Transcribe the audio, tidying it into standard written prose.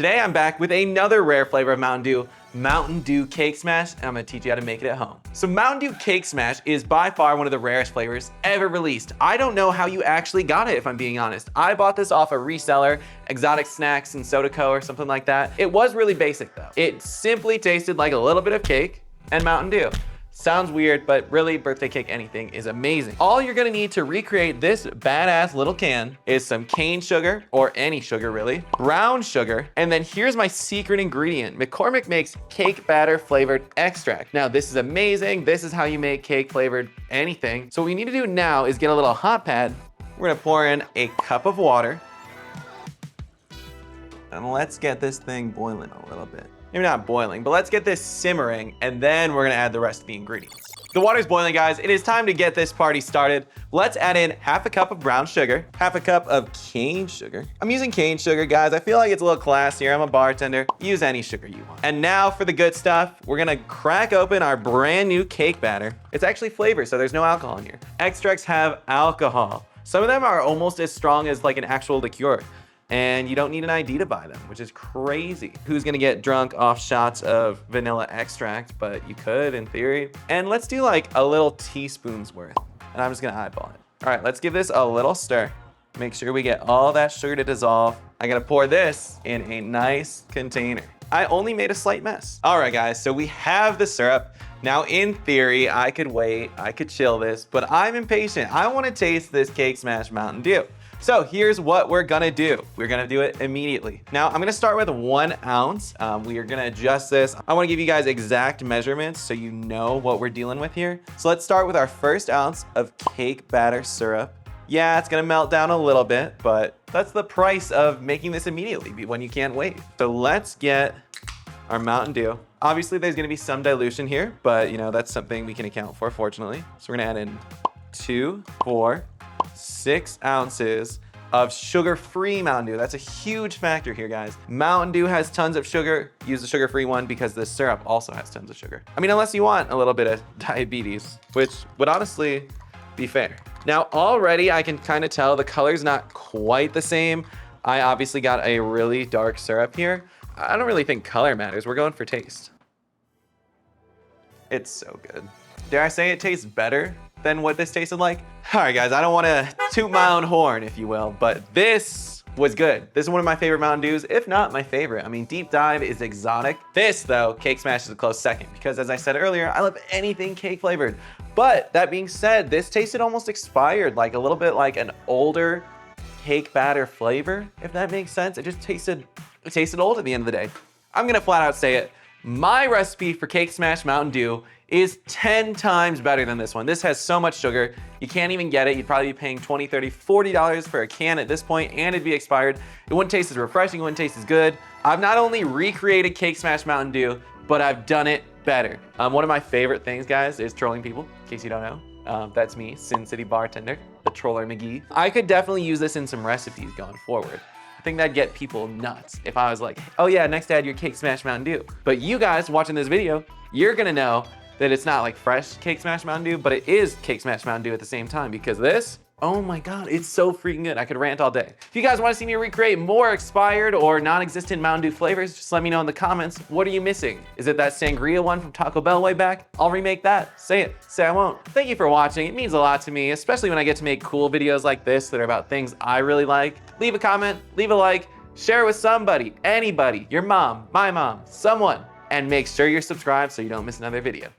Today I'm back with another rare flavor of Mountain Dew Cake Smash, and I'm gonna teach you how to make it at home. So Mountain Dew Cake Smash is by far one of the rarest flavors ever released. I don't know how you actually got it, if I'm being honest. I bought this off a reseller, Exotic Snacks and Soda Co. or something like that. It was really basic though. It simply tasted like a little bit of cake and Mountain Dew. Sounds weird, but really birthday cake anything is amazing. All you're gonna need to recreate this badass little can is some cane sugar, or any sugar really, brown sugar, and then here's my secret ingredient. McCormick makes cake batter flavored extract. Now this is amazing. This is how you make cake flavored anything. So what we need to do now is get a little hot pad. We're gonna pour in a cup of water. And let's get this thing boiling a little bit. Maybe not boiling, but let's get this simmering, and then we're gonna add the rest of the ingredients. The water's boiling, guys. It is time to get this party started. Let's add in half a cup of brown sugar, half a cup of cane sugar. I'm using cane sugar, guys. I feel like it's a little classier. I'm a bartender. Use any sugar you want. And now for the good stuff, we're gonna crack open our brand new cake batter. It's actually flavored, so there's no alcohol in here. Extracts have alcohol. Some of them are almost as strong as like an actual liqueur. And you don't need an ID to buy them, which is crazy. Who's gonna get drunk off shots of vanilla extract? But you could in theory. And let's do like a little teaspoon's worth. And I'm just gonna eyeball it. All right, let's give this a little stir. Make sure we get all that sugar to dissolve. I gotta pour this in a nice container. I only made a slight mess. All right, guys, so we have the syrup. Now, in theory, I could wait, I could chill this, but I'm impatient. I wanna taste this Cake Smash Mountain Dew. So here's what we're gonna do. We're gonna do it immediately. Now I'm gonna start with 1 ounce. We are gonna adjust this. I wanna give you guys exact measurements so you know what we're dealing with here. So let's start with our 1st ounce of cake batter syrup. Yeah, it's gonna melt down a little bit, but that's the price of making this immediately when you can't wait. So let's get our Mountain Dew. Obviously there's gonna be some dilution here, but you know, that's something we can account for, fortunately. So we're gonna add in 2, 4, 6 ounces of sugar-free Mountain Dew. That's a huge factor here, guys. Mountain Dew has tons of sugar. Use the sugar-free one because the syrup also has tons of sugar. I mean, unless you want a little bit of diabetes, which would honestly be fair. Now, already I can kind of tell the color's not quite the same. I obviously got a really dark syrup here. I don't really think color matters. We're going for taste. It's so good. Dare I say it tastes better than what this tasted like? All right, guys, I don't want to toot my own horn, if you will, but this was good. This is one of my favorite Mountain Dews, if not my favorite. I mean, Deep Dive is exotic. This, though, Cake Smash is a close second because, as I said earlier, I love anything cake flavored. But that being said, this tasted almost expired, like a little bit like an older cake batter flavor, if that makes sense. It just tasted old at the end of the day. I'm gonna flat out say it. My recipe for Cake Smash Mountain Dew is 10 times better than this one. This has so much sugar, you can't even get it. You'd probably be paying $20, $30, $40 for a can at this point, and it'd be expired. It wouldn't taste as refreshing, it wouldn't taste as good. I've not only recreated Cake Smash Mountain Dew, but I've done it better. One of my favorite things, guys, is trolling people, in case you don't know. That's me, SinCityBartender, the troller McGee. I could definitely use this in some recipes going forward. I think that'd get people nuts if I was like, oh yeah, next add your Cake Smash Mountain Dew. But you guys watching this video, you're gonna know that it's not like fresh Cake Smash Mountain Dew, but it is Cake Smash Mountain Dew at the same time because this, oh my God, it's so freaking good. I could rant all day. If you guys wanna see me recreate more expired or non-existent Mountain Dew flavors, just let me know in the comments. What are you missing? Is it that sangria one from Taco Bell way back? I'll remake that. Say it, say I won't. Thank you for watching. It means a lot to me, especially when I get to make cool videos like this that are about things I really like. Leave a comment, leave a like, share it with somebody, anybody, your mom, my mom, someone, and make sure you're subscribed so you don't miss another video.